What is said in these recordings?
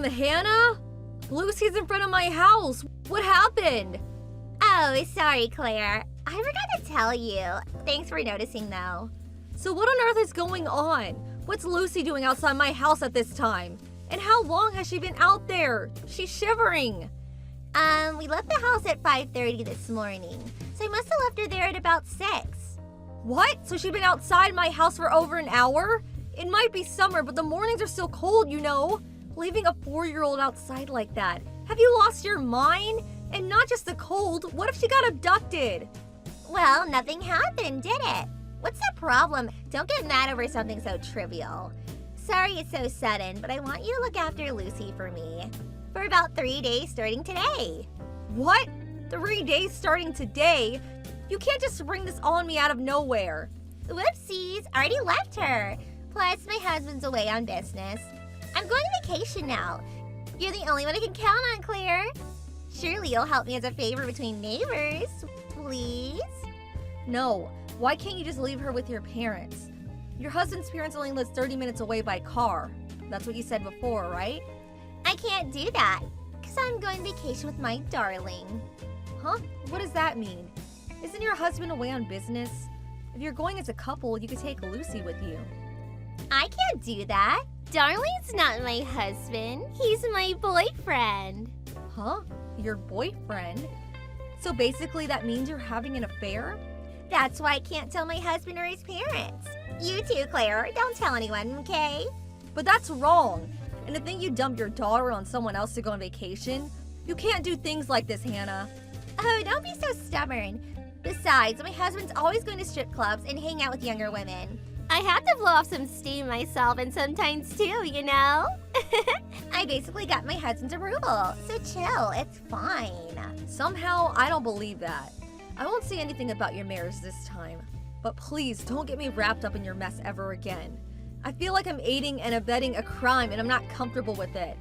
Hannah? Lucy's in front of my house. What happened? Oh, sorry, Claire. I forgot to tell you. Thanks for noticing, though. So what on earth is going on? What's Lucy doing outside my house at this time? And how long has she been out there? She's shivering. We left the house at 5:30 this morning, so I must have left her there at about 6. What? So she's been outside my house for over an hour? It might be summer, but the mornings are still cold, you know. Leaving a 4-year-old outside like that. Have you lost your mind? And not just the cold, what if she got abducted? Well, nothing happened, did it? What's the problem? Don't get mad over something so trivial. Sorry it's so sudden, but I want you to look after Lucy for me. For about 3 days starting today. What? 3 days starting today? You can't just bring this on me out of nowhere. Whoopsies, already left her. Plus, my husband's away on business. I'm going on vacation now. You're the only one I can count on, Claire. Surely you'll help me as a favor between neighbors, please? No, why can't you just leave her with your parents? Your husband's parents only live 30 minutes away by car. That's what you said before, right? I can't do that, because I'm going on vacation with my darling. Huh? What does that mean? Isn't your husband away on business? If you're going as a couple, you could take Lucy with you. I can't do that. Darling's not my husband. He's my boyfriend. Huh? Your boyfriend? So basically that means you're having an affair? That's why I can't tell my husband or his parents. You too, Claire. Don't tell anyone, okay? But that's wrong. And to think you dump your daughter on someone else to go on vacation? You can't do things like this, Hannah. Oh, don't be so stubborn. Besides, my husband's always going to strip clubs and hang out with younger women. I have to blow off some steam myself and sometimes too, you know? I basically got my husband's approval, so chill, it's fine. Somehow, I don't believe that. I won't say anything about your marriage this time. But please, don't get me wrapped up in your mess ever again. I feel like I'm aiding and abetting a crime and I'm not comfortable with it.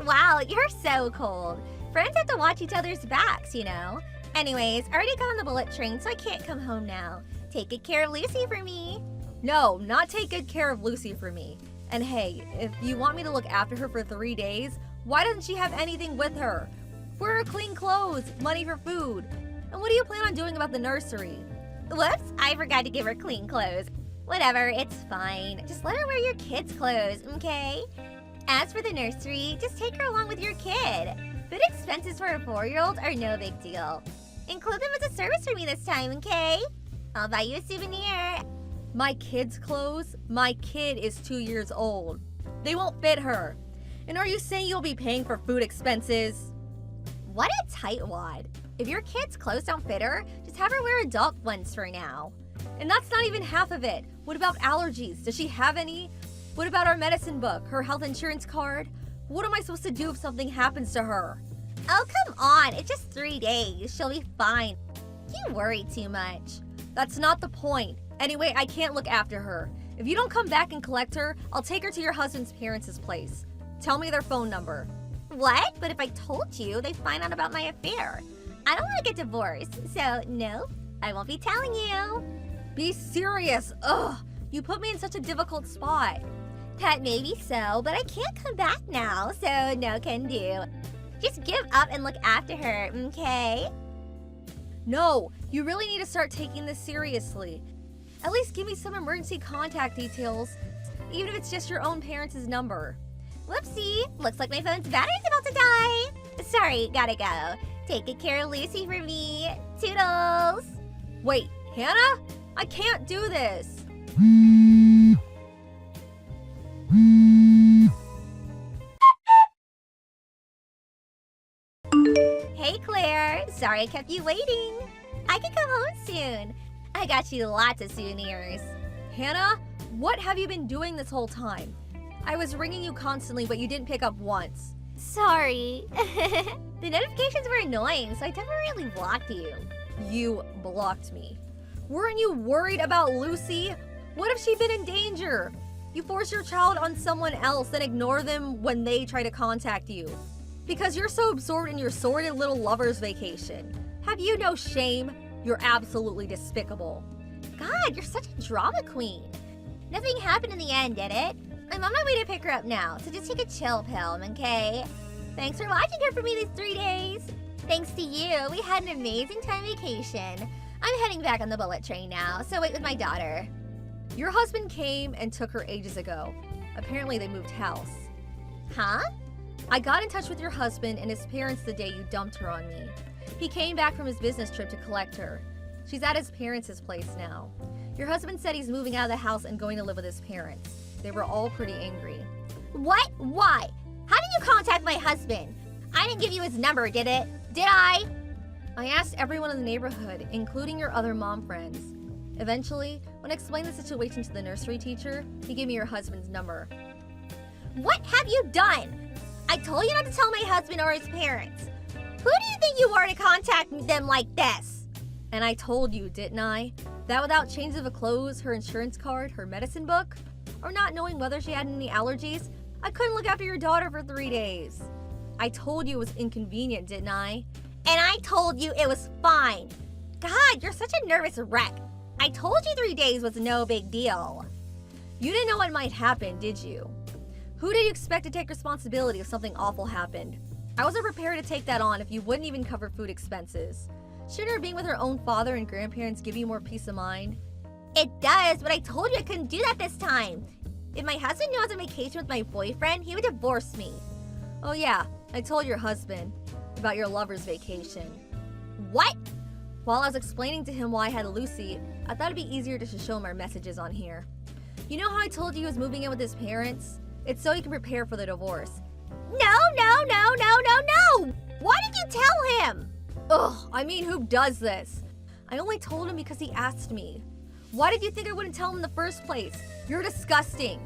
Wow, you're so cold. Friends have to watch each other's backs, you know? Anyways, I already got on the bullet train, so I can't come home now. Take good care of Lucy for me. No, not take good care of Lucy for me. And hey, if you want me to look after her for 3 days, why doesn't she have anything with her? Wear her clean clothes, money for food. And what do you plan on doing about the nursery? Whoops, I forgot to give her clean clothes. Whatever, it's fine. Just let her wear your kids' clothes, okay? As for the nursery, just take her along with your kid. Food expenses for a 4-year-old are no big deal. Include them as a service for me this time, okay? I'll buy you a souvenir. My kid's clothes? My kid is 2 years old. They won't fit her. And are you saying you'll be paying for food expenses? What a tightwad. If your kid's clothes don't fit her, just have her wear adult ones for now. And that's not even half of it. What about allergies? Does she have any? What about our medicine book, her health insurance card? What am I supposed to do if something happens to her? Oh, come on. It's just 3 days. She'll be fine. You worry too much. That's not the point. Anyway, I can't look after her. If you don't come back and collect her, I'll take her to your husband's parents' place. Tell me their phone number. What? But if I told you, they'd find out about my affair. I don't want to get divorced, so no, I won't be telling you. Be serious. Ugh, you put me in such a difficult spot. That may be so, but I can't come back now, so no can do. Just give up and look after her, okay? No, you really need to start taking this seriously. At least give me some emergency contact details, even if it's just your own parents' number. Whoopsie, looks like my phone's battery's about to die. Sorry, gotta go. Take good care of Lucy for me. Toodles. Wait, Hannah? I can't do this. Hey Claire, sorry I kept you waiting. I can come home soon. I got you lots of souvenirs. Hannah, what have you been doing this whole time? I was ringing you constantly, but you didn't pick up once. Sorry. The notifications were annoying, so I temporarily blocked you. You blocked me. Weren't you worried about Lucy? What if she'd been in danger? You force your child on someone else, then ignore them when they try to contact you. Because you're so absorbed in your sordid little lover's vacation. Have you no shame? You're absolutely despicable. God, you're such a drama queen. Nothing happened in the end, did it? I'm on my way to pick her up now, so just take a chill pill, okay? Thanks for watching her for me these 3 days. Thanks to you, we had an amazing time vacation. I'm heading back on the bullet train now, so wait with my daughter. Your husband came and took her ages ago. Apparently they moved house. Huh? I got in touch with your husband and his parents the day you dumped her on me. He came back from his business trip to collect her. She's at his parents' place now. Your husband said he's moving out of the house and going to live with his parents. They were all pretty angry. What? Why? How did you contact my husband? I didn't give you his number, did it? Did I? I asked everyone in the neighborhood, including your other mom friends. Eventually, when I explained the situation to the nursery teacher, he gave me your husband's number. What have you done? I told you not to tell my husband or his parents. Who do you think you are to contact them like this? And I told you, didn't I? That without change of clothes, her insurance card, her medicine book, or not knowing whether she had any allergies, I couldn't look after your daughter for 3 days. I told you it was inconvenient, didn't I? And I told you it was fine. God, you're such a nervous wreck. I told you 3 days was no big deal. You didn't know what might happen, did you? Who did you expect to take responsibility if something awful happened? I wasn't prepared to take that on if you wouldn't even cover food expenses. Shouldn't her being with her own father and grandparents give you more peace of mind? It does, but I told you I couldn't do that this time. If my husband knew I was on vacation with my boyfriend, he would divorce me. Oh yeah, I told your husband about your lover's vacation. What? While I was explaining to him why I had Lucy, I thought it'd be easier to show him our messages on here. You know how I told you he was moving in with his parents? It's so he can prepare for the divorce. No, no, no, no, no, no! Why did you tell him? Ugh, I mean, who does this? I only told him because he asked me. Why did you think I wouldn't tell him in the first place? You're disgusting.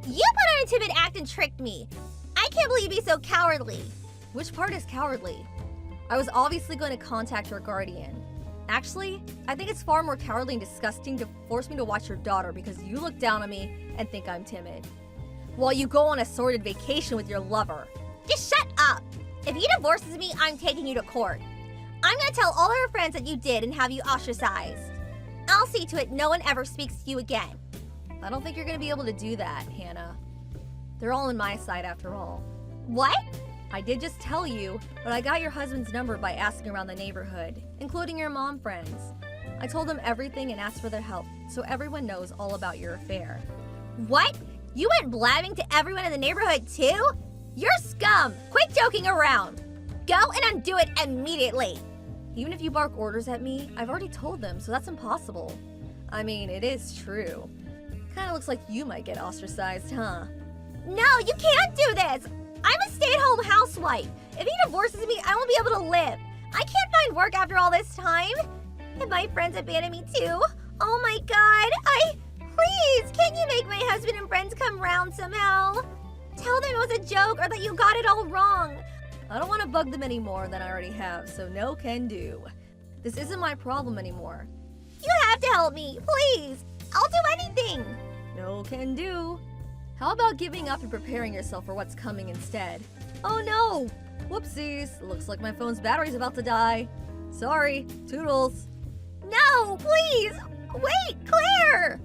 You put on a timid act and tricked me. I can't believe you'd be so cowardly. Which part is cowardly? I was obviously going to contact your guardian. Actually, I think it's far more cowardly and disgusting to force me to watch your daughter because you look down on me and think I'm timid. While you go on a sordid vacation with your lover. Just shut up. If he divorces me, I'm taking you to court. I'm gonna tell all her friends that you did and have you ostracized. I'll see to it no one ever speaks to you again. I don't think you're gonna be able to do that, Hannah. They're all on my side after all. What? I did just tell you, but I got your husband's number by asking around the neighborhood, including your mom friends. I told them everything and asked for their help, so everyone knows all about your affair. What? You went blabbing to everyone in the neighborhood too? You're scum! Quit joking around! Go and undo it immediately! Even if you bark orders at me, I've already told them, so that's impossible. I mean, it is true. Kinda looks like you might get ostracized, huh? No, you can't do this! I'm a stay-at-home housewife. If he divorces me, I won't be able to live. I can't find work after all this time. And my friends abandoned me too. Oh my god, Please, can't you make my husband and friends come round somehow? Tell them it was a joke or that you got it all wrong. I don't want to bug them any more than I already have, so no can do. This isn't my problem anymore. You have to help me, please. I'll do anything. No can do. How about giving up and preparing yourself for what's coming instead? Oh no! Whoopsies, looks like my phone's battery's about to die. Sorry, toodles. No, please! Wait, Claire!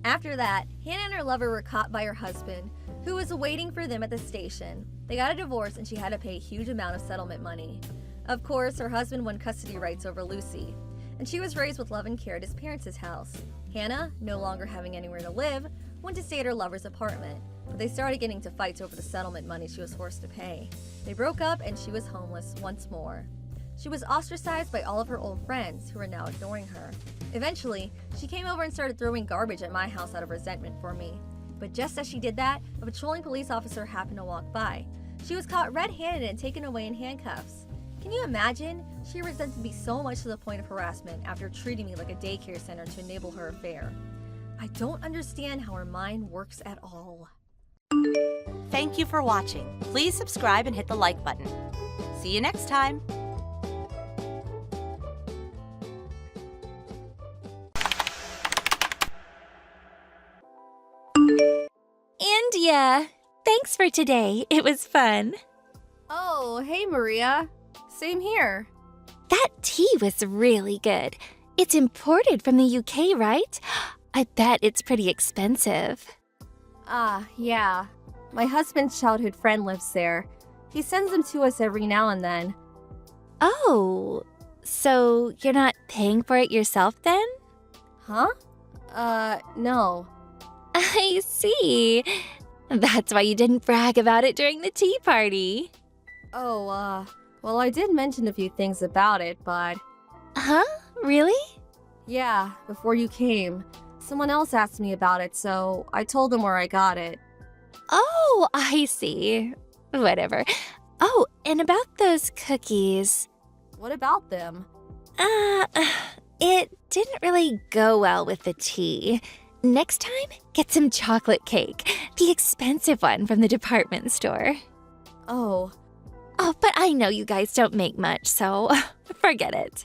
After that, Hannah and her lover were caught by her husband, who was waiting for them at the station. They got a divorce and she had to pay a huge amount of settlement money. Of course, her husband won custody rights over Lucy, and she was raised with love and care at his parents' house. Hannah, no longer having anywhere to live, went to stay at her lover's apartment, but they started getting into fights over the settlement money she was forced to pay. They broke up and she was homeless once more. She was ostracized by all of her old friends, who were now ignoring her. Eventually, she came over and started throwing garbage at my house out of resentment for me. But just as she did that, a patrolling police officer happened to walk by. She was caught red-handed and taken away in handcuffs. Can you imagine? She resented me so much to the point of harassment after treating me like a daycare center to enable her affair. I don't understand how her mind works at all. Thank you for watching. Please subscribe and hit the like button. See you next time. India! Thanks for today. It was fun. Oh, hey Maria. Same here. That tea was really good. It's imported from the UK, right? I bet it's pretty expensive. Yeah. My husband's childhood friend lives there. He sends them to us every now and then. Oh, so you're not paying for it yourself then? Huh? No. I see. That's why you didn't brag about it during the tea party. Oh, well, I did mention a few things about it, but... Huh? Really? Yeah, before you came. Someone else asked me about it, so I told them where I got it. Oh, I see. Whatever. Oh, and about those cookies. What about them? It didn't really go well with the tea. Next time, get some chocolate cake. The expensive one from the department store. Oh, But I know you guys don't make much, so forget it.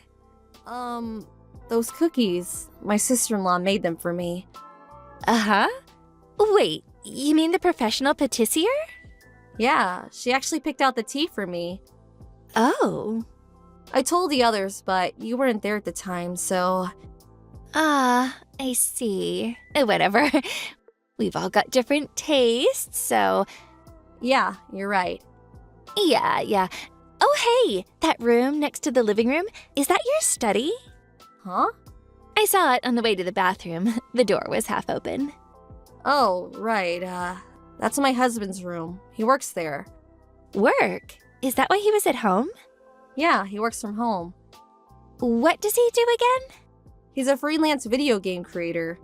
those cookies. My sister-in-law made them for me. Uh-huh. Wait, you mean the professional patissier? Yeah, she actually picked out the tea for me. Oh. I told the others, but you weren't there at the time, so... I see. Whatever. We've all got different tastes, so... Yeah, you're right. Yeah. Oh, hey! That room next to the living room, is that your study? Huh? I saw it on the way to the bathroom. The door was half open. Oh, right, that's my husband's room. He works there. Work? Is that why he was at home? Yeah, he works from home. What does he do again? He's a freelance video game creator.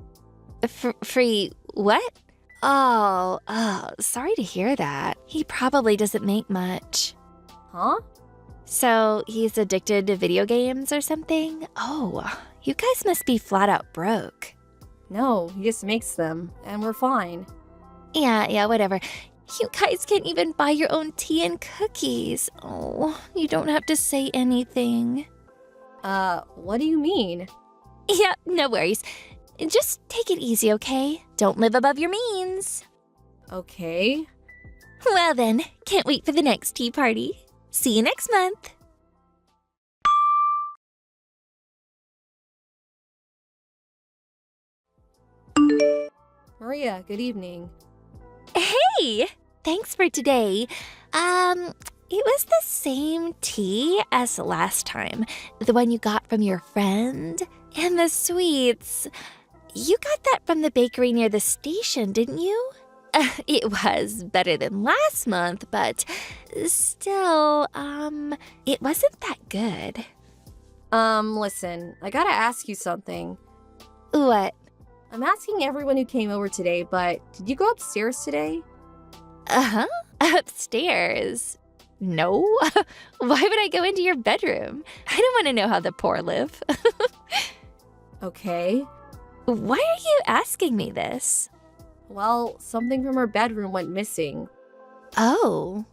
Free what? Oh, sorry to hear that. He probably doesn't make much. Huh? So he's addicted to video games or something? Oh, you guys must be flat out broke. No, he just makes them, and we're fine. Yeah, whatever. You guys can't even buy your own tea and cookies. Oh, you don't have to say anything. What do you mean? Yeah, no worries. Just take it easy, okay? Don't live above your means. Okay. Well then, can't wait for the next tea party. See you next month. Maria, good evening. Hey, thanks for today. It was the same tea as last time. The one you got from your friend. And the sweets. You got that from the bakery near the station, didn't you? It was better than last month, but still, it wasn't that good. Listen, I gotta ask you something. What? I'm asking everyone who came over today, but did you go upstairs today? Uh-huh. Upstairs. No. Why would I go into your bedroom? I don't want to know how the poor live. Okay. Why are you asking me this? Well, something from her bedroom went missing. Oh.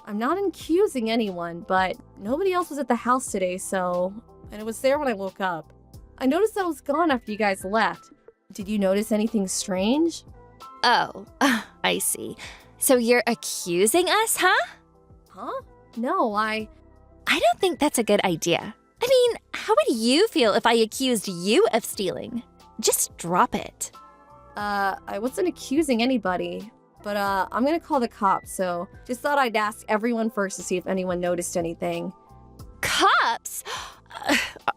I'm not accusing anyone, but nobody else was at the house today, and it was there when I woke up. I noticed that it was gone after you guys left. Did you notice anything strange? Oh, I see. So you're accusing us, huh? Huh? No, I don't think that's a good idea. I mean, how would you feel if I accused you of stealing? Just drop it. I wasn't accusing anybody, but, I'm gonna call the cops, so just thought I'd ask everyone first to see if anyone noticed anything. Cops?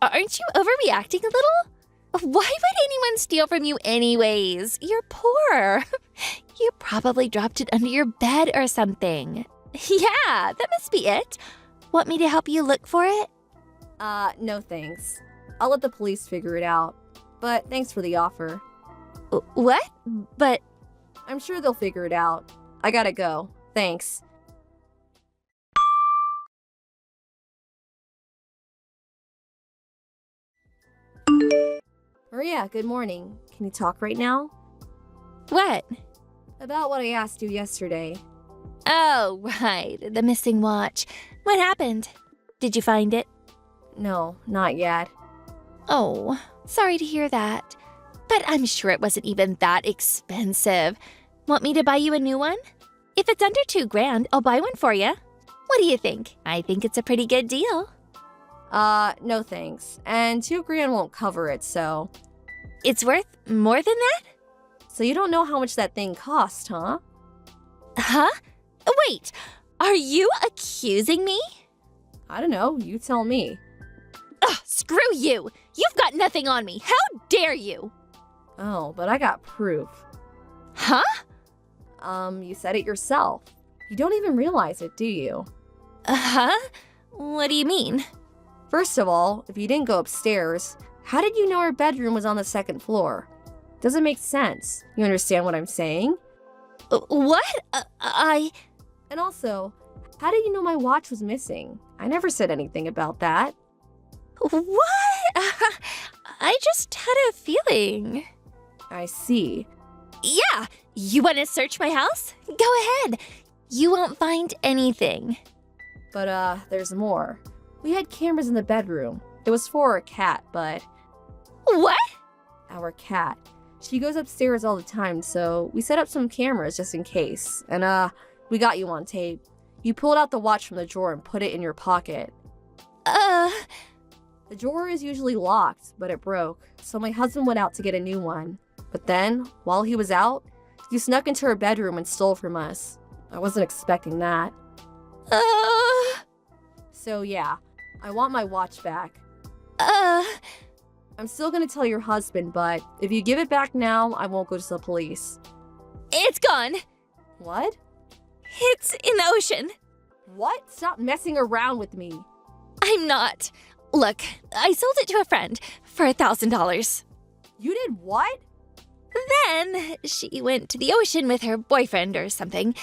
Aren't you overreacting a little? Why would anyone steal from you anyways? You're poor. You probably dropped it under your bed or something. Yeah, that must be it. Want me to help you look for it? No thanks. I'll let the police figure it out. But thanks for the offer. What? But... I'm sure they'll figure it out. I gotta go. Thanks. Maria, good morning. Can you talk right now? What? About what I asked you yesterday. Oh, right. The missing watch. What happened? Did you find it? No, not yet. Oh, sorry to hear that. But I'm sure it wasn't even that expensive. Want me to buy you a new one? If it's under $2,000, I'll buy one for you. What do you think? I think it's a pretty good deal. No thanks. And $2,000 won't cover it, so... It's worth more than that? So you don't know how much that thing cost, huh? Huh? Wait, are you accusing me? I don't know, you tell me. Ugh, screw you! You've got nothing on me. How dare you? Oh, but I got proof. Huh? You said it yourself. You don't even realize it, do you? Huh? What do you mean? First of all, if you didn't go upstairs, how did you know our bedroom was on the second floor? Doesn't make sense. You understand what I'm saying? What? And also, how did you know my watch was missing? I never said anything about that. What? I just had a feeling. I see. Yeah, you want to search my house? Go ahead. You won't find anything. But, there's more. We had cameras in the bedroom. It was for our cat, but... What? Our cat. She goes upstairs all the time, so we set up some cameras just in case. And, we got you on tape. You pulled out the watch from the drawer and put it in your pocket. The drawer is usually locked, but it broke, so my husband went out to get a new one. But then, while he was out, you snuck into her bedroom and stole from us. I wasn't expecting that. So yeah, I want my watch back. I'm still gonna tell your husband, but if you give it back now, I won't go to the police. It's gone. What? It's in the ocean. What? Stop messing around with me. I'm not. Look, I sold it to a friend for $1,000. You did what? Then she went to the ocean with her boyfriend or something,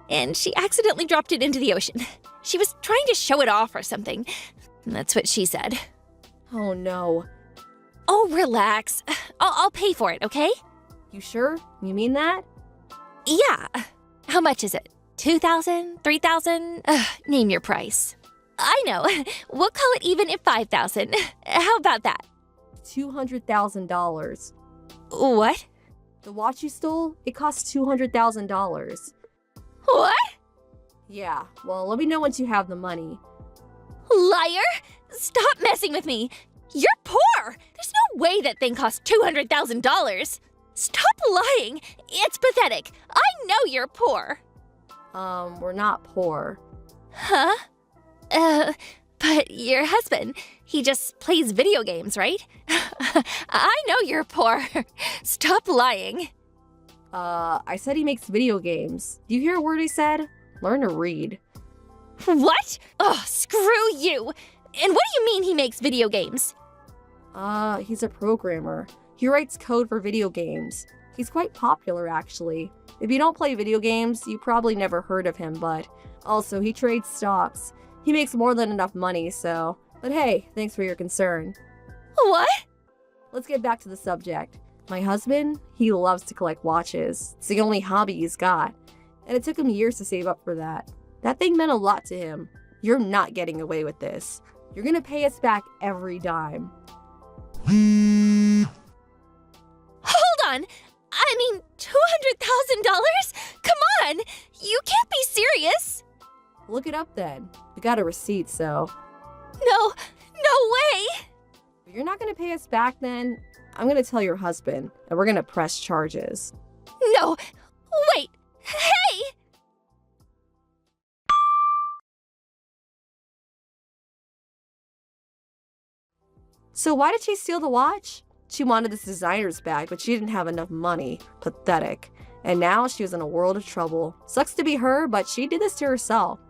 and she accidentally dropped it into the ocean. She was trying to show it off or something. That's what she said. Oh no. Oh, relax. I'll pay for it, okay? You sure? You mean that? Yeah. How much is it? $2,000? $3,000? Name your price. I know. We'll call it even at $5,000. How about that? $200,000. What? The watch you stole, it cost $200,000. What? Yeah, well, let me know once you have the money. Liar! Stop messing with me. You're poor. There's no way that thing cost $200,000. Stop lying. It's pathetic. I know you're poor. We're not poor. Huh? But your husband, he just plays video games, right? I know you're poor. Stop lying. I said he makes video games. Do you hear a word I said? Learn to read. What? Oh, screw you. And what do you mean he makes video games? He's a programmer. He writes code for video games. He's quite popular, actually. If you don't play video games, you probably never heard of him, but also he trades stocks. He makes more than enough money, so... But hey, thanks for your concern. What? Let's get back to the subject. My husband, he loves to collect watches. It's the only hobby he's got. And it took him years to save up for that. That thing meant a lot to him. You're not getting away with this. You're gonna pay us back every dime. Hold on. I mean, $200,000? Come on. You can't be serious. Look it up then. We got a receipt, so... No way. If you're not gonna pay us back then, I'm gonna tell your husband, and we're gonna press charges. No. Wait. Hey! So why did she steal the watch? She wanted this designer's bag, but she didn't have enough money. Pathetic. And now she was in a world of trouble. Sucks to be her, but she did this to herself.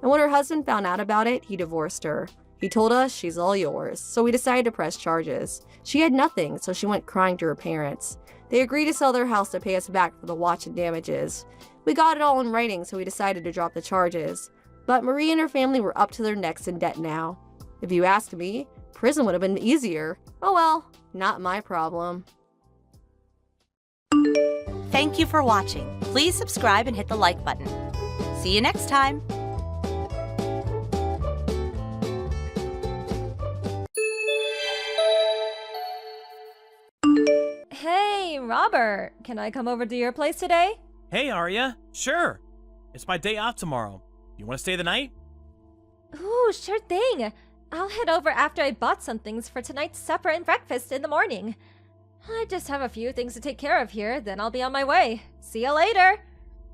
And when her husband found out about it, he divorced her. He told us she's all yours, so we decided to press charges. She had nothing, so she went crying to her parents. They agreed to sell their house to pay us back for the watch and damages. We got it all in writing, so we decided to drop the charges. But Marie and her family were up to their necks in debt now. If you ask me, prison would have been easier. Oh well, not my problem. Thank you for watching. Please subscribe and hit the like button. See you next time. Hey, Robert, can I come over to your place today? Hey, Arya. Sure. It's my day off tomorrow. You want to stay the night? Ooh, sure thing. I'll head over after I bought some things for tonight's supper and breakfast in the morning. I just have a few things to take care of here, then I'll be on my way. See you later!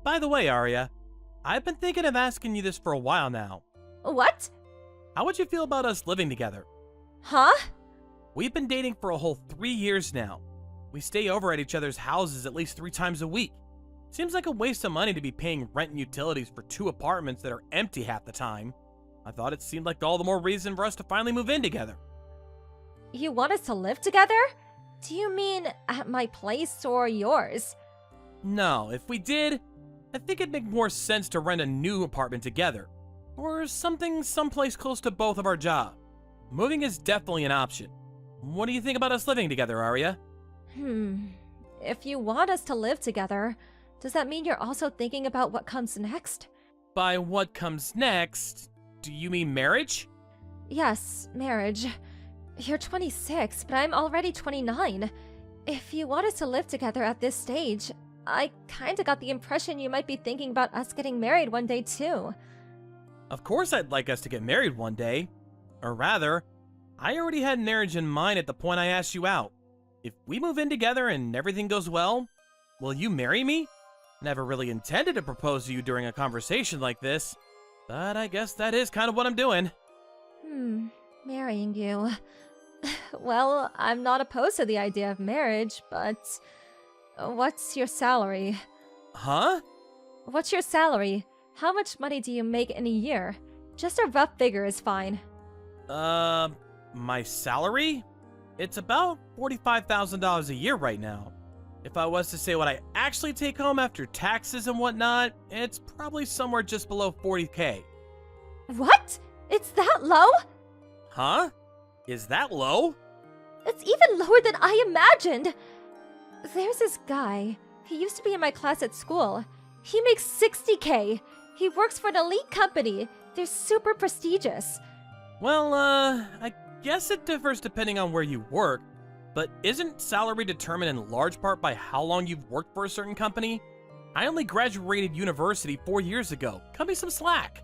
By the way, Arya, I've been thinking of asking you this for a while now. What? How would you feel about us living together? Huh? We've been dating for a whole 3 years now. We stay over at each other's houses at least 3 times a week. Seems like a waste of money to be paying rent and utilities for 2 apartments that are empty half the time. I thought it seemed like all the more reason for us to finally move in together. You want us to live together? Do you mean at my place or yours? No, if we did, I think it'd make more sense to rent a new apartment together. Or something someplace close to both of our jobs. Moving is definitely an option. What do you think about us living together, Arya? If you want us to live together, does that mean you're also thinking about what comes next? By what comes next, do you mean marriage? Yes, marriage. You're 26, but I'm already 29. If you want us to live together at this stage, I kinda got the impression you might be thinking about us getting married one day too. Of course I'd like us to get married one day. Or rather, I already had marriage in mind at the point I asked you out. If we move in together and everything goes well, will you marry me? Never really intended to propose to you during a conversation like this, but I guess that is kind of what I'm doing. Marrying you. Well, I'm not opposed to the idea of marriage, but what's your salary? Huh? What's your salary? How much money do you make in a year? Just a rough figure is fine. My salary? It's about $45,000 a year right now. If I was to say what I actually take home after taxes and whatnot, it's probably somewhere just below 40K. What? It's that low? Huh? Is that low? It's even lower than I imagined. There's this guy. He used to be in my class at school. He makes 60K. He works for an elite company. They're super prestigious. Well, I guess it differs depending on where you work, but isn't salary determined in large part by how long you've worked for a certain company? I only graduated university 4 years ago. Cut me some slack.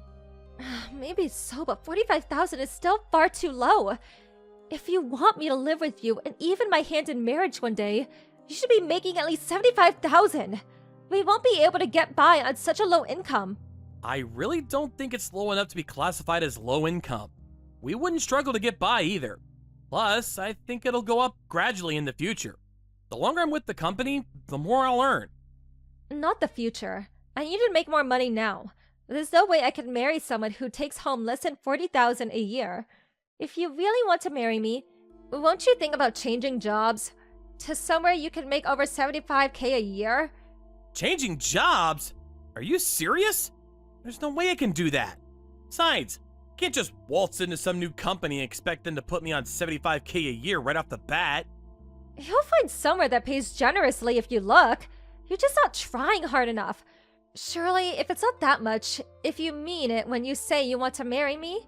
Maybe so, but 45,000 is still far too low. If you want me to live with you and even my hand in marriage one day, you should be making at least 75,000. We won't be able to get by on such a low income. I really don't think it's low enough to be classified as low income. We wouldn't struggle to get by either. Plus, I think it'll go up gradually in the future. The longer I'm with the company, the more I'll earn. Not the future. I need to make more money now. There's no way I can marry someone who takes home less than 40,000 a year. If you really want to marry me, won't you think about changing jobs to somewhere you can make over 75K a year? Changing jobs? Are you serious? There's no way I can do that. Besides, I can't just waltz into some new company and expect them to put me on 75K a year right off the bat. You'll find somewhere that pays generously if you look. You're just not trying hard enough. Surely, if it's not that much, if you mean it when you say you want to marry me?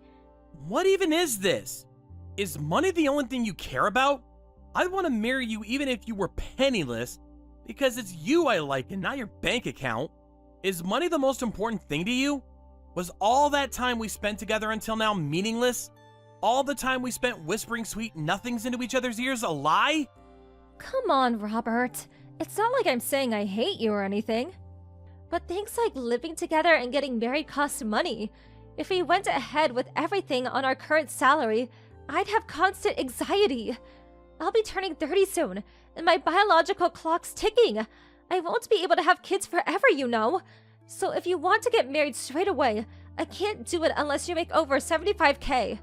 What even is this? Is money the only thing you care about? I'd want to marry you even if you were penniless, because it's you I like and not your bank account. Is money the most important thing to you? Was all that time we spent together until now meaningless? All the time we spent whispering sweet nothings into each other's ears a lie? Come on, Robert. It's not like I'm saying I hate you or anything. But things like living together and getting married cost money. If we went ahead with everything on our current salary, I'd have constant anxiety. I'll be turning 30 soon, and my biological clock's ticking. I won't be able to have kids forever, you know. So if you want to get married straight away, I can't do it unless you make over 75K.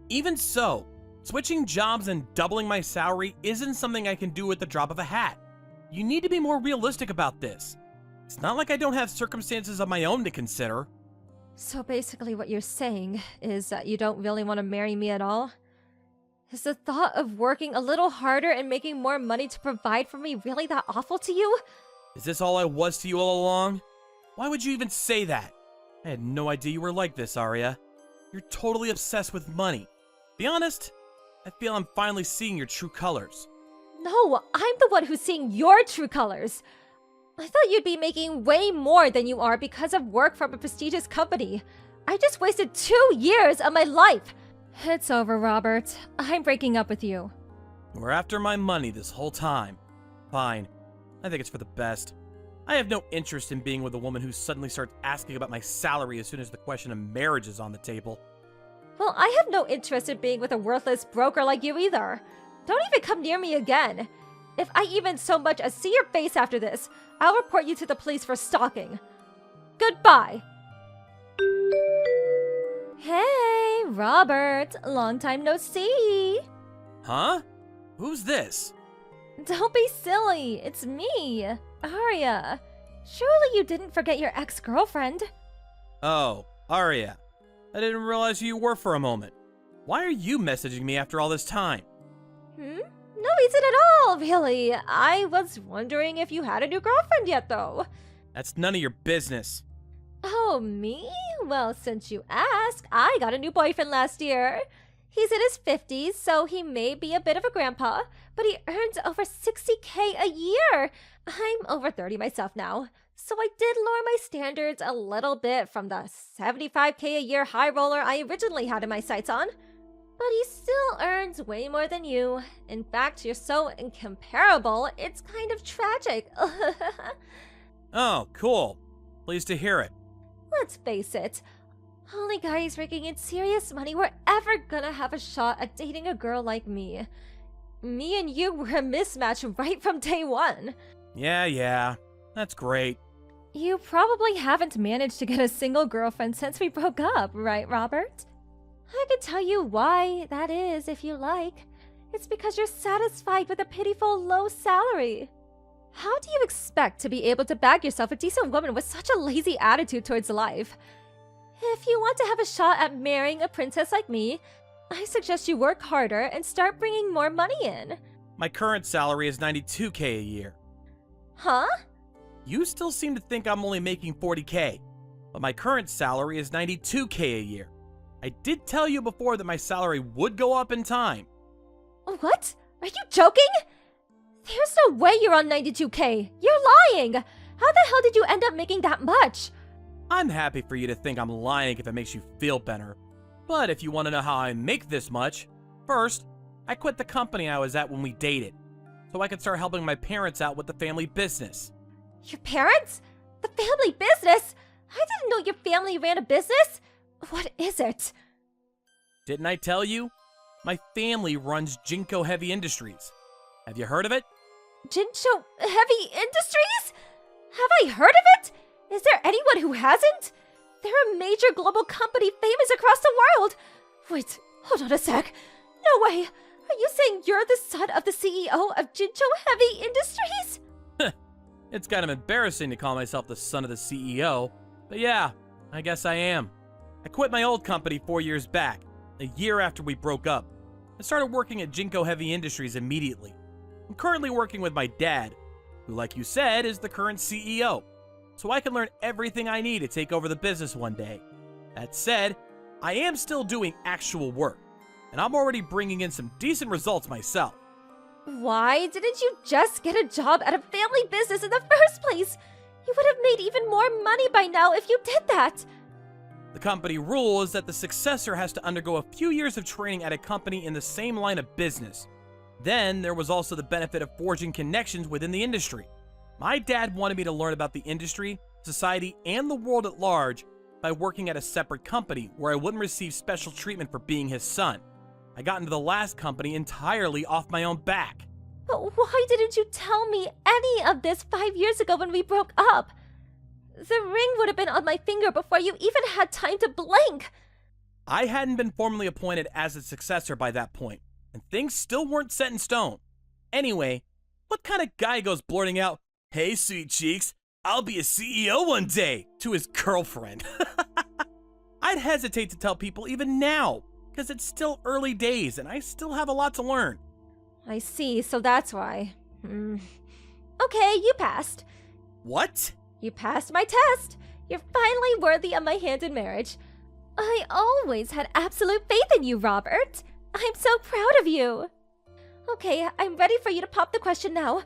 Even so, switching jobs and doubling my salary isn't something I can do at the drop of a hat. You need to be more realistic about this. It's not like I don't have circumstances of my own to consider. So basically what you're saying is that you don't really want to marry me at all? Is the thought of working a little harder and making more money to provide for me really that awful to you? Is this all I was to you all along? Why would you even say that? I had no idea you were like this, Arya. You're totally obsessed with money. Be honest, I feel I'm finally seeing your true colors. No, I'm the one who's seeing your true colors. I thought you'd be making way more than you are because of work from a prestigious company. I just wasted 2 years of my life. It's over, Robert. I'm breaking up with you. We're after my money this whole time. Fine. I think it's for the best. I have no interest in being with a woman who suddenly starts asking about my salary as soon as the question of marriage is on the table. Well, I have no interest in being with a worthless broker like you either. Don't even come near me again. If I even so much as see your face after this, I'll report you to the police for stalking. Goodbye. Hey, Robert. Long time no see. Huh? Who's this? Don't be silly. It's me, Arya. Surely you didn't forget your ex-girlfriend. Oh, Arya. I didn't realize who you were for a moment. Why are you messaging me after all this time? No reason at all, really. I was wondering if you had a new girlfriend yet, though. That's none of your business. Oh, me? Well, since you ask, I got a new boyfriend last year. He's in his 50s, so he may be a bit of a grandpa, but he earns over $60K a year. I'm over 30 myself now, so I did lower my standards a little bit from the $75K a year high roller I originally had in my sights on. But he still earns way more than you. In fact, you're so incomparable, it's kind of tragic. Oh, cool. Pleased to hear it. Let's face it, only guys raking in serious money were ever gonna have a shot at dating a girl like me. Me and you were a mismatch right from day one. Yeah. That's great. You probably haven't managed to get a single girlfriend since we broke up, right, Robert? I could tell you why that is if you like. It's because you're satisfied with a pitiful low salary. How do you expect to be able to bag yourself a decent woman with such a lazy attitude towards life? If you want to have a shot at marrying a princess like me, I suggest you work harder and start bringing more money in. My current salary is $92K a year. Huh? You still seem to think I'm only making $40K, but my current salary is $92K a year. I did tell you before that my salary would go up in time. What? Are you joking? There's no way you're on 92K. You're lying. How the hell did you end up making that much? I'm happy for you to think I'm lying if it makes you feel better. But if you want to know how I make this much, first, I quit the company I was at when we dated, so I could start helping my parents out with the family business. Your parents? The family business? I didn't know your family ran a business. What is it? Didn't I tell you? My family runs Jinko Heavy Industries. Have you heard of it? Jincho Heavy Industries? Have I heard of it? Is there anyone who hasn't? They're a major global company famous across the world. Wait, hold on a sec. No way. Are you saying you're the son of the CEO of Jincho Heavy Industries? It's kind of embarrassing to call myself the son of the CEO, but yeah, I guess I am. I quit my old company 4 years back, a year after we broke up. I started working at Jinko Heavy Industries immediately. I'm currently working with my dad, who, like you said, is the current CEO, so I can learn everything I need to take over the business one day. That said, I am still doing actual work, and I'm already bringing in some decent results myself. Why didn't you just get a job at a family business in the first place? You would have made even more money by now if you did that. The company rule is that the successor has to undergo a few years of training at a company in the same line of business. Then there was also the benefit of forging connections within the industry. My dad wanted me to learn about the industry, society, and the world at large by working at a separate company where I wouldn't receive special treatment for being his son. I got into the last company entirely off my own back. But why didn't you tell me any of this 5 years ago when we broke up? The ring would have been on my finger before you even had time to blink. I hadn't been formally appointed as a successor by that point, and things still weren't set in stone. Anyway, what kind of guy goes blurting out, "Hey, sweet cheeks, I'll be a CEO one day," to his girlfriend? I'd hesitate to tell people even now, because it's still early days and I still have a lot to learn. I see, so that's why. Okay, you passed. What? You passed my test. You're finally worthy of my hand in marriage. I always had absolute faith in you, Robert. I'm so proud of you. Okay, I'm ready for you to pop the question now.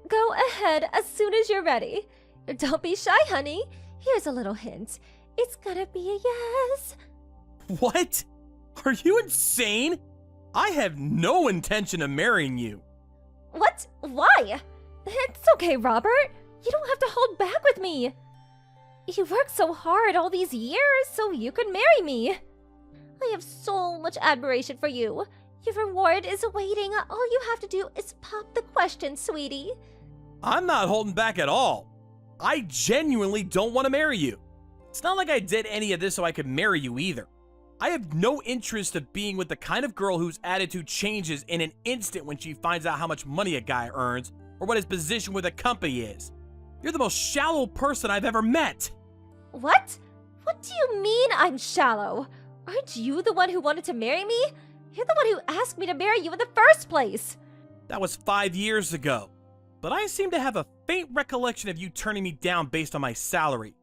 Go ahead as soon as you're ready. Don't be shy, honey. Here's a little hint. It's gonna be a yes. What? Are you insane? I have no intention of marrying you. What? Why? It's okay, Robert. You don't have to hold back with me. You worked so hard all these years so you could marry me. I have so much admiration for you. Your reward is awaiting. All you have to do is pop the question, sweetie. I'm not holding back at all. I genuinely don't want to marry you. It's not like I did any of this so I could marry you either. I have no interest of being with the kind of girl whose attitude changes in an instant when she finds out how much money a guy earns or what his position with a company is. You're the most shallow person I've ever met. What? What do you mean I'm shallow? Aren't you the one who wanted to marry me? You're the one who asked me to marry you in the first place. That was 5 years ago. But I seem to have a faint recollection of you turning me down based on my salary.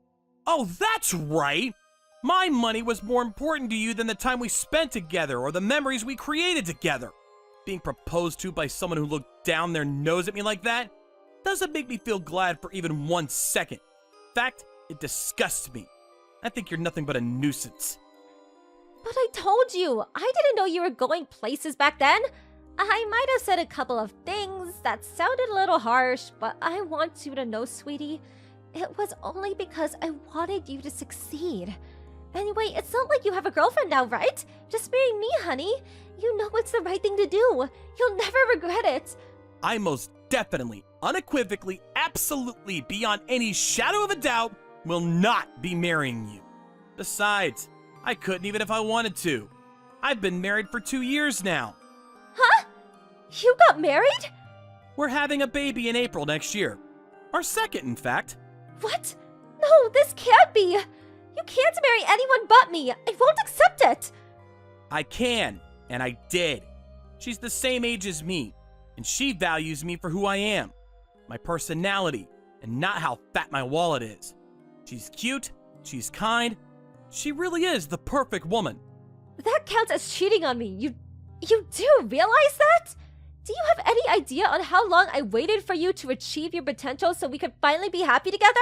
Oh, that's right! My money was more important to you than the time we spent together or the memories we created together. Being proposed to by someone who looked down their nose at me like that doesn't make me feel glad for even 1 second. In fact, it disgusts me. I think you're nothing but a nuisance. But I told you, I didn't know you were going places back then. I might have said a couple of things that sounded a little harsh, but I want you to know, sweetie, it was only because I wanted you to succeed. Anyway, it's not like you have a girlfriend now, right? Just marry me, honey. You know it's the right thing to do. You'll never regret it. I most definitely, unequivocally, absolutely, beyond any shadow of a doubt, will not be marrying you. Besides, I couldn't even if I wanted to. I've been married for 2 years now. Huh? You got married? We're having a baby in April next year. Our second, in fact. What? No, this can't be. You can't marry anyone but me. I won't accept it. I can, and I did. She's the same age as me, and she values me for who I am, my personality, and not how fat my wallet is. She's cute, she's kind, she really is the perfect woman. That counts as cheating on me. You do realize that? Do you have any idea on how long I waited for you to achieve your potential so we could finally be happy together?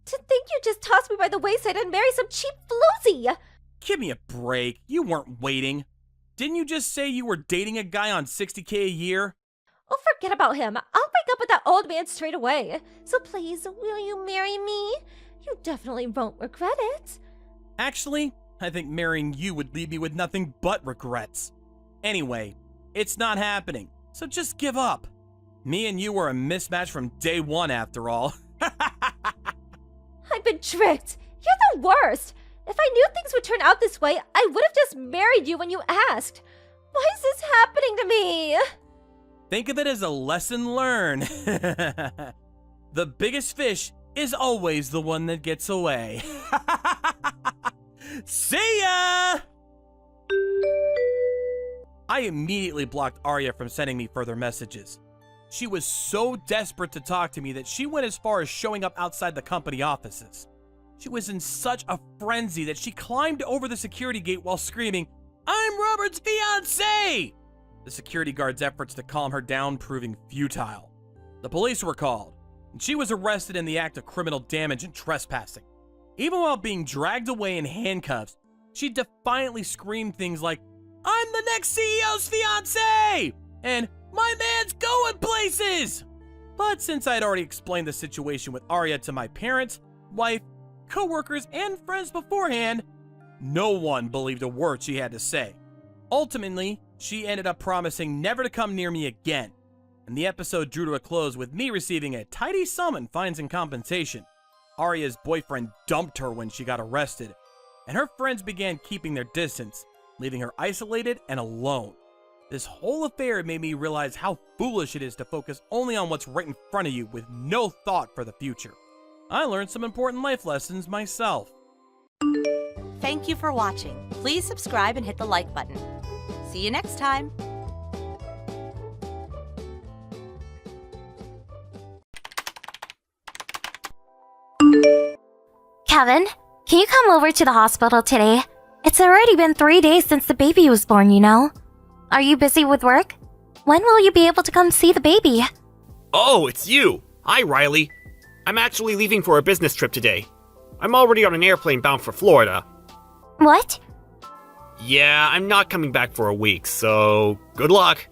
To think you just tossed me by the wayside and marry some cheap floozy! Give me a break. You weren't waiting. Didn't you just say you were dating a guy on $60K a year? Oh, forget about him. I'll break up with that old man straight away. So please, will you marry me? You definitely won't regret it. Actually, I think marrying you would leave me with nothing but regrets. Anyway, it's not happening, so just give up. Me and you were a mismatch from day one after all. I've been tricked. You're the worst. If I knew things would turn out this way, I would have just married you when you asked. Why is this happening to me? Think of it as a lesson learned. The biggest fish is always the one that gets away. See ya! I immediately blocked Arya from sending me further messages. She was so desperate to talk to me that she went as far as showing up outside the company offices. She was in such a frenzy that she climbed over the security gate while screaming, "I'm Robert's fiancé!" The security guard's efforts to calm her down proving futile. The police were called, and she was arrested in the act of criminal damage and trespassing. Even while being dragged away in handcuffs, she defiantly screamed things like, "I'm the next CEO's fiancé!" and "My man's going places!" But since I'd already explained the situation with Arya to my parents, wife, co-workers, and friends beforehand, no one believed a word she had to say. Ultimately, she ended up promising never to come near me again, and the episode drew to a close with me receiving a tidy sum in fines and compensation. Arya's boyfriend dumped her when she got arrested, and her friends began keeping their distance, leaving her isolated and alone. This whole affair made me realize how foolish it is to focus only on what's right in front of you with no thought for the future. I learned some important life lessons myself. Thank you for watching. Please subscribe and hit the like button. See you next time. Kevin, can you come over to the hospital today? It's already been 3 days since the baby was born, you know. Are you busy with work? When will you be able to come see the baby? Oh, it's you! Hi, Riley. I'm actually leaving for a business trip today. I'm already on an airplane bound for Florida. What? Yeah, I'm not coming back for a week, so good luck.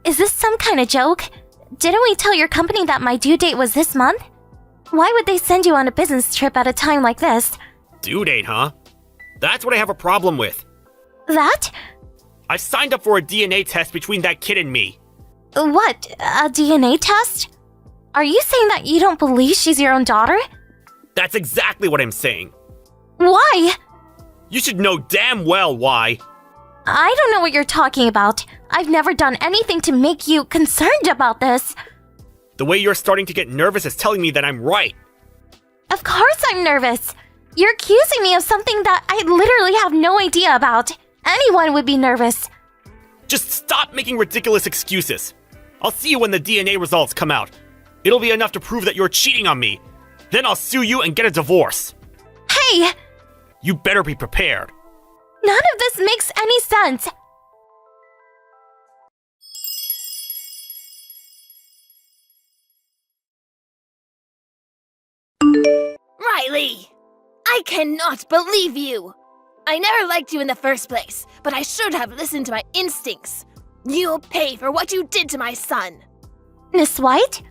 Is this some kind of joke? Didn't we tell your company that my due date was this month? Why would they send you on a business trip at a time like this? Due date, huh? That's what I have a problem with. That? I signed up for a DNA test between that kid and me. What, a DNA test? Are you saying that you don't believe she's your own daughter? That's exactly what I'm saying. Why? You should know damn well why. I don't know what you're talking about. I've never done anything to make you concerned about this. The way you're starting to get nervous is telling me that I'm right. Of course I'm nervous. You're accusing me of something that I literally have no idea about. Anyone would be nervous. Just stop making ridiculous excuses. I'll see you when the DNA results come out. It'll be enough to prove that you're cheating on me. Then I'll sue you and get a divorce. Hey! You better be prepared. None of this makes any sense. Riley! I cannot believe you! I never liked you in the first place, but I should have listened to my instincts. You'll pay for what you did to my son. Miss White?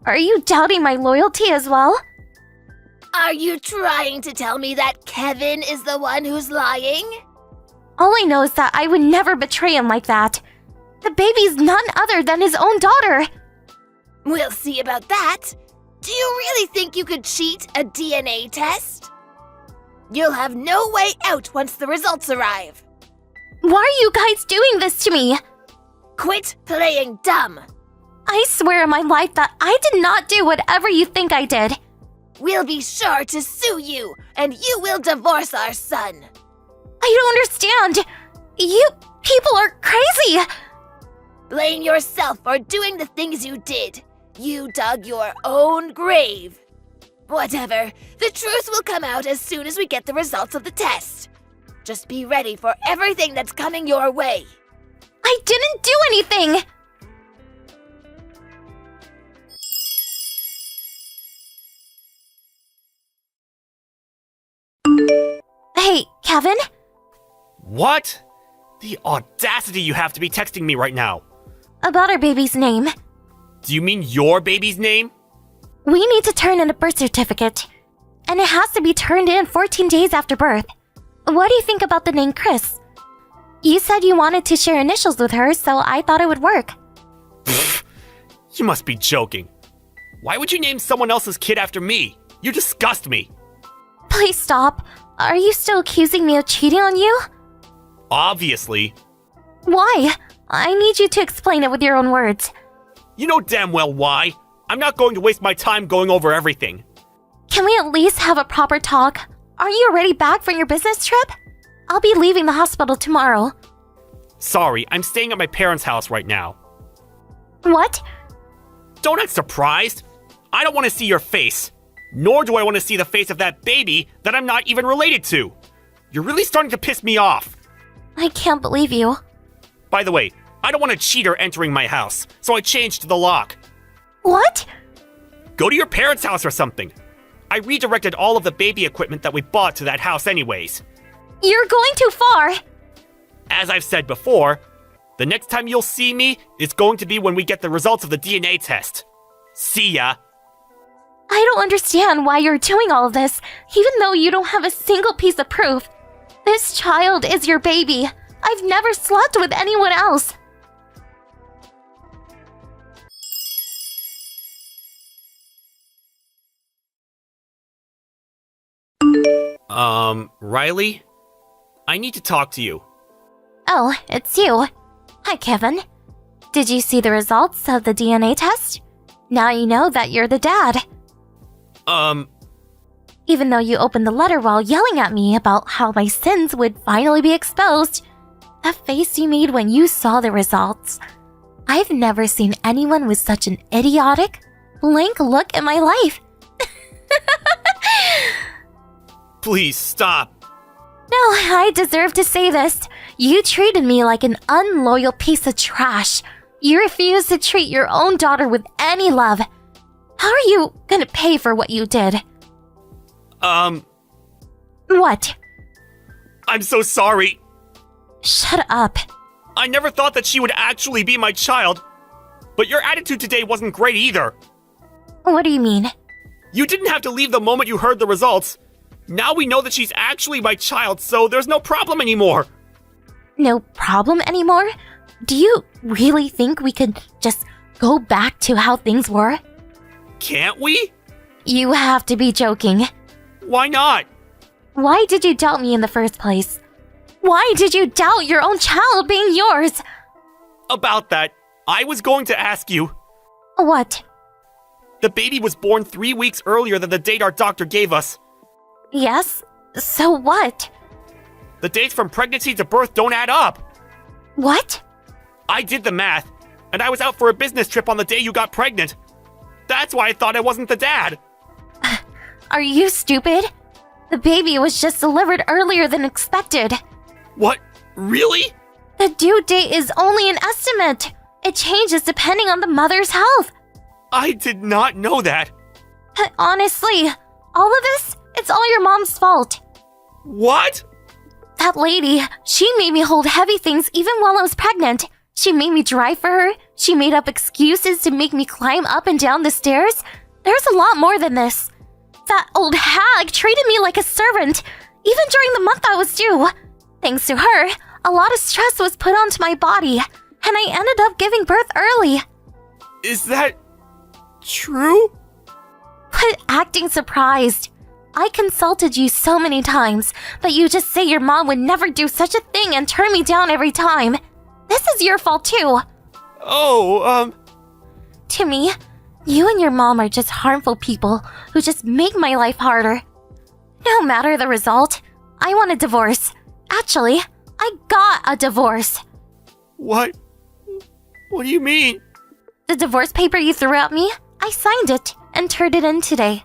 Are you doubting my loyalty as well? Are you trying to tell me that Kevin is the one who's lying? All I know is that I would never betray him like that. The baby's none other than his own daughter. We'll see about that. Do you really think you could cheat a DNA test? You'll have no way out once the results arrive. Why are you guys doing this to me? Quit playing dumb. I swear on my life that I did not do whatever you think I did. We'll be sure to sue you, and you will divorce our son. I don't understand. You people are crazy. Blame yourself for doing the things you did. You dug your own grave. Whatever, the truth will come out as soon as we get the results of the test. Just be ready for everything that's coming your way. I didn't do anything. Hey, Kevin? What? The audacity you have to be texting me right now. About our baby's name. Do you mean your baby's name? We need to turn in a birth certificate. And it has to be turned in 14 days after birth. What do you think about the name Chris? You said you wanted to share initials with her, so I thought it would work. You must be joking. Why would you name someone else's kid after me? You disgust me. Please stop. Are you still accusing me of cheating on you? Obviously. Why? I need you to explain it with your own words. You know damn well why. I'm not going to waste my time going over everything. Can we at least have a proper talk? Are you already back from your business trip? I'll be leaving the hospital tomorrow. Sorry, I'm staying at my parents' house right now. What? Don't act surprised. I don't want to see your face. Nor do I want to see the face of that baby that I'm not even related to. You're really starting to piss me off. I can't believe you. By the way, I don't want a cheater entering my house, so I changed the lock. What? Go to your parents' house or something. I redirected all of the baby equipment that we bought to that house anyways. You're going too far. As I've said before, the next time you'll see me is going to be when we get the results of the DNA test. See ya. I don't understand why you're doing all of this, even though you don't have a single piece of proof. This child is your baby. I've never slept with anyone else. Riley? I need to talk to you. Oh, it's you. Hi, Kevin. Did you see the results of the DNA test? Now you know that you're the dad. Even though you opened the letter while yelling at me about how my sins would finally be exposed, the face you made when you saw the results. I've never seen anyone with such an idiotic, blank look in my life. Please stop. No, I deserve to say this. You treated me like an unloyal piece of trash. You refused to treat your own daughter with any love. How are you gonna pay for what you did? What? I'm so sorry. Shut up. I never thought that she would actually be my child. But your attitude today wasn't great either. What do you mean? You didn't have to leave the moment you heard the results. Now we know that she's actually my child, so there's no problem anymore. No problem anymore? Do you really think we could just go back to how things were? Can't we? You have to be joking. Why not? Why did you doubt me in the first place? Why did you doubt your own child being yours? About that, I was going to ask you. What? The baby was born 3 weeks earlier than the date our doctor gave us. Yes? So what? The dates from pregnancy to birth don't add up. What? I did the math, and I was out for a business trip on the day you got pregnant. That's why I thought I wasn't the dad. Are you stupid? The baby was just delivered earlier than expected. What? Really? The due date is only an estimate. It changes depending on the mother's health. I did not know that. Honestly, all of this, it's all your mom's fault. What? That lady, she made me hold heavy things even while I was pregnant. She made me drive for her. She made up excuses to make me climb up and down the stairs. There's a lot more than this. That old hag treated me like a servant, even during the month I was due. Thanks to her, a lot of stress was put onto my body, and I ended up giving birth early. Is that true? Quit acting surprised. I consulted you so many times, but you just say your mom would never do such a thing and turn me down every time. This is your fault too. To me, you and your mom are just harmful people who just make my life harder. No matter the result, I want a divorce. Actually, I got a divorce. What? What do you mean? The divorce paper you threw at me, I signed it and turned it in today.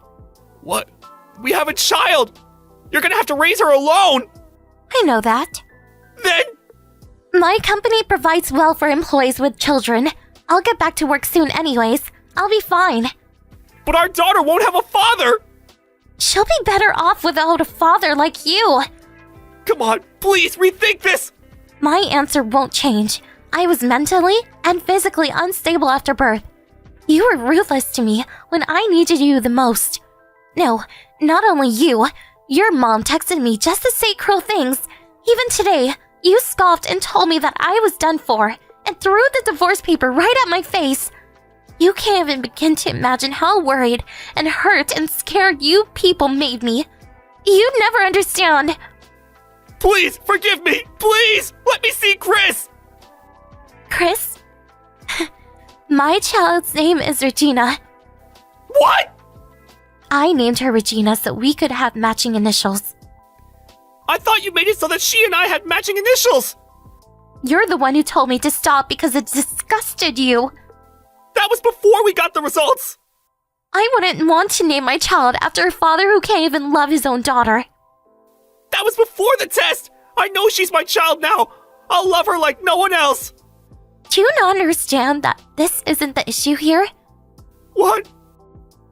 What? We have a child! You're gonna have to raise her alone! I know that. Then... My company provides well for employees with children. I'll get back to work soon anyways. I'll be fine. But our daughter won't have a father! She'll be better off without a father like you. Come on, please rethink this! My answer won't change. I was mentally and physically unstable after birth. You were ruthless to me when I needed you the most. No, not only you. Your mom texted me just to say cruel things. Even today, you scoffed and told me that I was done for and threw the divorce paper right at my face. You can't even begin to imagine how worried and hurt and scared you people made me. You'd never understand. Please, forgive me! Please! Let me see Chris! Chris? My child's name is Regina. What? I named her Regina so we could have matching initials. I thought you made it so that she and I had matching initials! You're the one who told me to stop because it disgusted you. That was before we got the results! I wouldn't want to name my child after a father who can't even love his own daughter. That was before the test! I know she's my child now! I'll love her like no one else! Do you not understand that this isn't the issue here? What?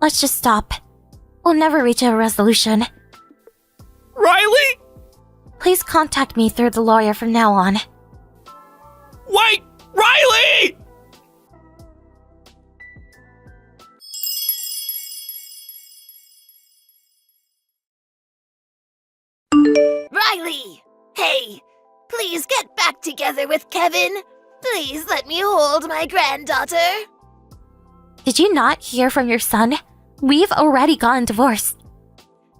Let's just stop. We'll never reach a resolution. Riley? Please contact me through the lawyer from now on. Wait! Riley! Riley! Hey, please get back together with Kevin. Please let me hold my granddaughter. Did you not hear from your son? We've already gotten divorced.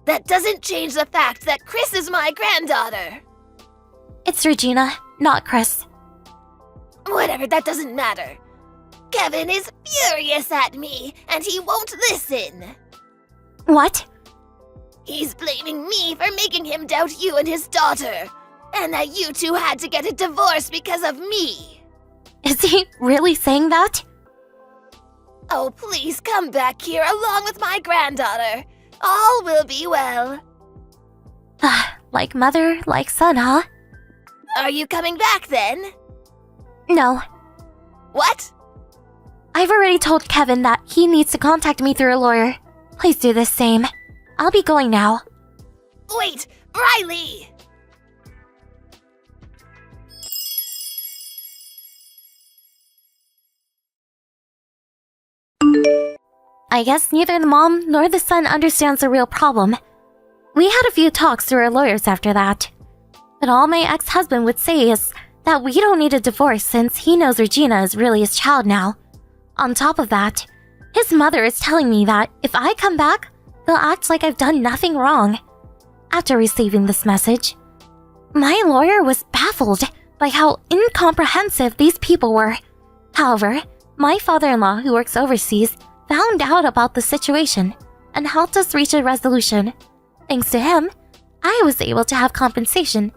That doesn't change the fact that Chris is my granddaughter. It's Regina, not Chris. Whatever, that doesn't matter. Kevin is furious at me, and he won't listen. What? He's blaming me for making him doubt you and his daughter, and that you two had to get a divorce because of me. Is he really saying that? Oh, please come back here along with my granddaughter. All will be well. Like mother, like son, huh? Are you coming back then? No. What? I've already told Kevin that he needs to contact me through a lawyer. Please do the same. I'll be going now. Wait, Riley! I guess neither the mom nor the son understands the real problem. We had a few talks through our lawyers after that. But all my ex-husband would say is that we don't need a divorce since he knows Regina is really his child now. On top of that, his mother is telling me that if I come back, they'll act like I've done nothing wrong. After receiving this message, my lawyer was baffled by how incomprehensive these people were. However, my father-in-law, who works overseas, found out about the situation and helped us reach a resolution. Thanks to him, I was able to have compensation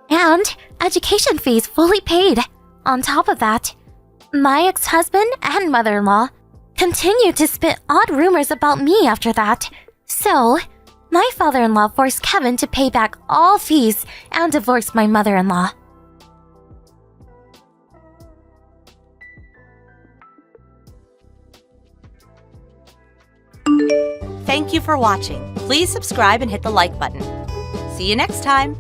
and education fees fully paid. On top of that, my ex-husband and mother-in-law continued to spit odd rumors about me after that. So, my father-in-law forced Kevin to pay back all fees and divorce my mother-in-law. Thank you for watching. Please subscribe and hit the like button. See you next time.